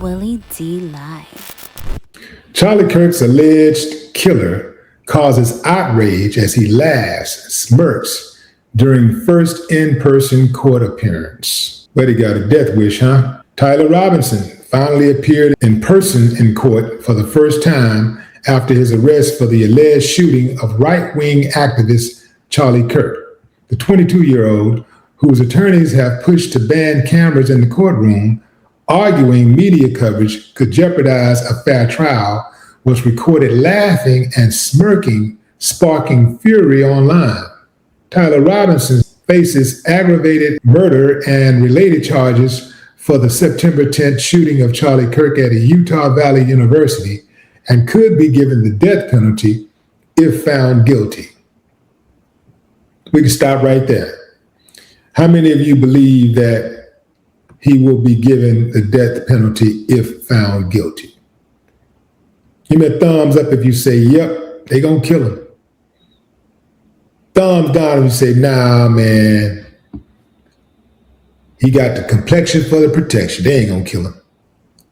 Willie D live. Charlie Kirk's alleged killer causes outrage as he laughs and smirks during first in-person court appearance. But he got a death wish, huh? Tyler Robinson finally appeared in person in court for the first time after his arrest for the alleged shooting of right-wing activist Charlie Kirk. The 22-year-old, whose attorneys have pushed to ban cameras in the courtroom, arguing media coverage could jeopardize a fair trial, was recorded laughing and smirking, sparking fury online. Tyler Robinson faces aggravated murder and related charges for the September 10th shooting of Charlie Kirk at a Utah Valley University and could be given the death penalty if found guilty. We can stop right there. How many of you believe that he will be given the death penalty if found guilty? Give me a thumbs up if you say, yep, they gonna kill him. Thumbs down if you say, nah, man, he got the complexion for the protection. They ain't gonna kill him.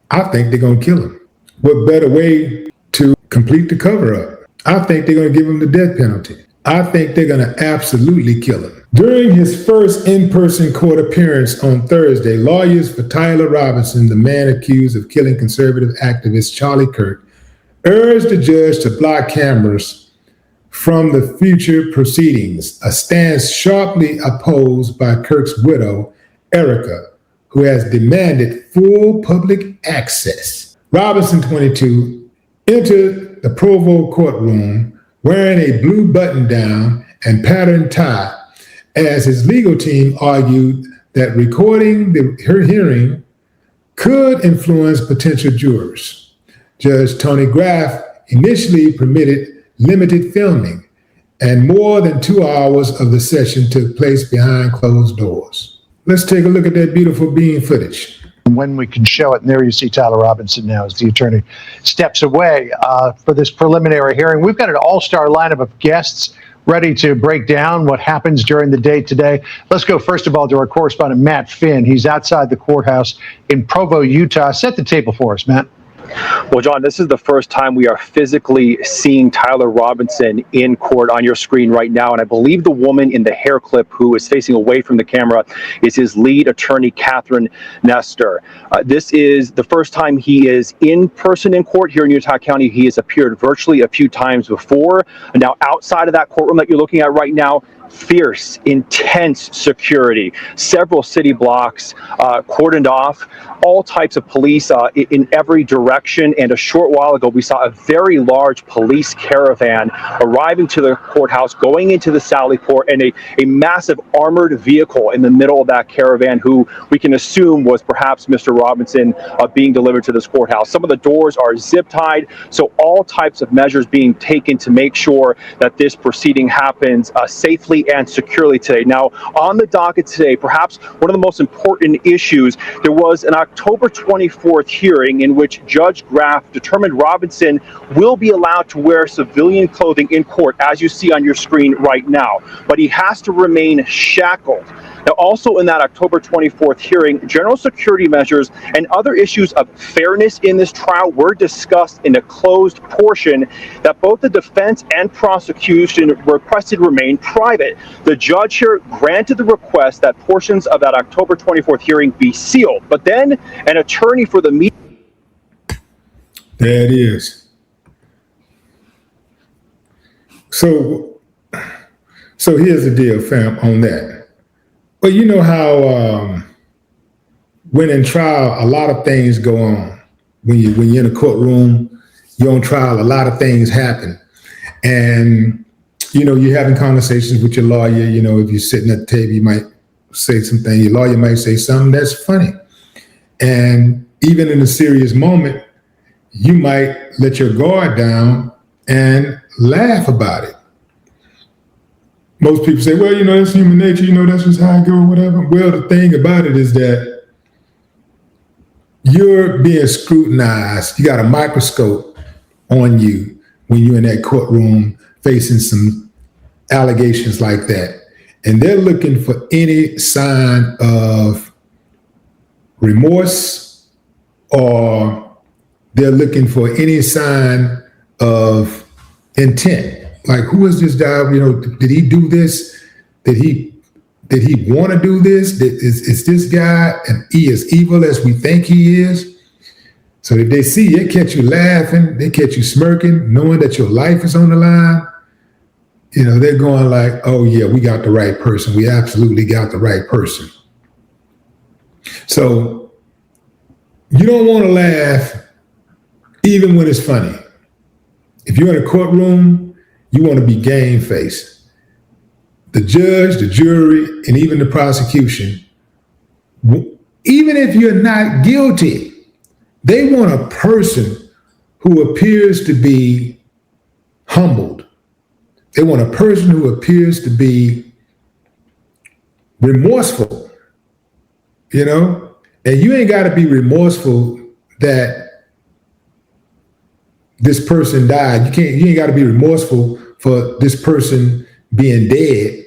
I think they're gonna kill him. What better way to complete the cover-up? I think they're gonna give him the death penalty. I think they're gonna absolutely kill him. During his first in-person court appearance on Thursday, lawyers for Tyler Robinson, the man accused of killing conservative activist Charlie Kirk, urged the judge to block cameras from the future proceedings, a stance sharply opposed by Kirk's widow, Erica, who has demanded full public access. Robinson, 22, entered the Provo courtroom wearing a blue button-down and patterned tie, as his legal team argued that recording her hearing could influence potential jurors. Judge Tony Graff initially permitted limited filming, and more than 2 hours of the session took place behind closed doors. Let's take a look at that beautiful beam footage. When we can show it, and there you see Tyler Robinson now as the attorney steps away for this preliminary hearing. We've got an all-star lineup of guests ready to break down what happens during the day today. Let's go first of all to our correspondent, Matt Finn. He's outside the courthouse in Provo, Utah. Set the table for us, Matt. Well, John, this is the first time we are physically seeing Tyler Robinson in court on your screen right now. And I believe the woman in the hair clip who is facing away from the camera is his lead attorney, Catherine Nestor. This is the first time he is in person in court here in Utah County. He has appeared virtually a few times before. Now, outside of that courtroom that you're looking at right now, fierce, intense security, several city blocks cordoned off, all types of police in every direction. And a short while ago, we saw a very large police caravan arriving to the courthouse, going into the Sally Port, and a massive armored vehicle in the middle of that caravan, who we can assume was perhaps Mr. Robinson being delivered to this courthouse. Some of the doors are zip tied, so all types of measures being taken to make sure that this proceeding happens safely and securely today. Now, on the docket today, perhaps one of the most important issues, there was an October 24th hearing in which Judge Graff determined Robinson will be allowed to wear civilian clothing in court, as you see on your screen right now, but he has to remain shackled. Now, also in that October 24th hearing, general security measures and other issues of fairness in this trial were discussed in a closed portion that both the defense and prosecution requested remain private. The judge here granted the request that portions of that October 24th hearing be sealed, but then an attorney for the media. There it is. So here's the deal, fam, on that. Well, you know how when in trial, a lot of things go on. When you're in a courtroom, you're on trial, a lot of things happen. And, you know, you're having conversations with your lawyer. You know, if you're sitting at the table, you might say something. Your lawyer might say something that's funny. And even in a serious moment, you might let your guard down and laugh about it. Most people say, well, you know, that's human nature, you know, that's just how I go, whatever. Well, the thing about it is that you're being scrutinized. You got a microscope on you when you're in that courtroom facing some allegations like that. And they're looking for any sign of remorse or they're looking for any sign of intent. Like, who is this guy? You know, did he do this? Did he want to do this? Is this guy and he as evil as we think he is? So if they see you, they catch you laughing, they catch you smirking, knowing that your life is on the line, you know, they're going like, oh yeah, we got the right person. We absolutely got the right person. So you don't want to laugh even when it's funny. If you're in a courtroom, you want to be game faced. The judge, the jury, and even the prosecution, even if you're not guilty, they want a person who appears to be humbled. They want a person who appears to be remorseful, you know? And you ain't got to be remorseful that this person died. You ain't got to be remorseful for this person being dead,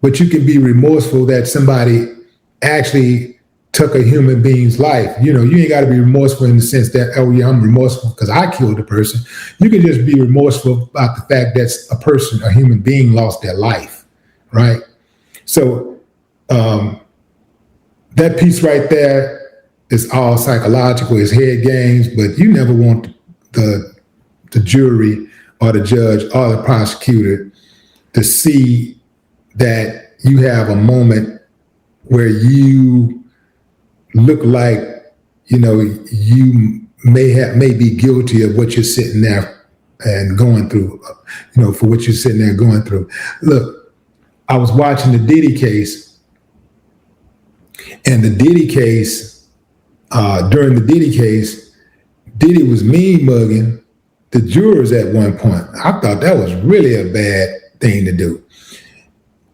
but you can be remorseful that somebody actually took a human being's life. You know, you ain't got to be remorseful in the sense that, oh yeah, I'm remorseful because I killed a person. You can just be remorseful about the fact that a person, a human being, lost their life, right? So that piece right there is all psychological, it's head games, but you never want the jury or the judge or the prosecutor to see that you have a moment where you look like, you know, you may be guilty of what you're sitting there and going through, you know, for what you're sitting there going through. Look, I was watching the Diddy case, and the Diddy case, during the Diddy case, Diddy was mean mugging the jurors at one point. I thought that was really a bad thing to do.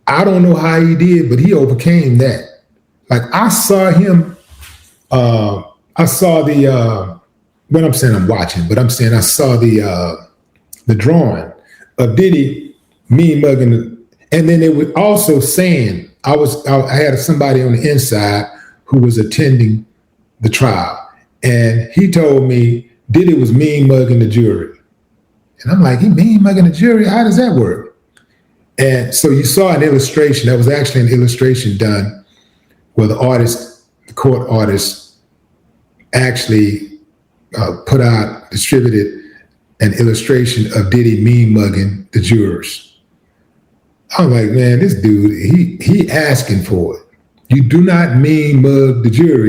I don't know how he did, but he overcame that. Like, I saw him. I saw when I'm saying I'm watching, but I'm saying I saw the drawing of Diddy mean mugging, and then they were also saying I had somebody on the inside who was attending the trial, and he told me Diddy was mean mugging the jury, and I'm like, he mean mugging the jury? How does that work? And so you saw an illustration. That was actually an illustration done where the court artist actually distributed an illustration of Diddy mean mugging the jurors. I'm like, man, this dude, he asking for it. You do not mean mug the jury.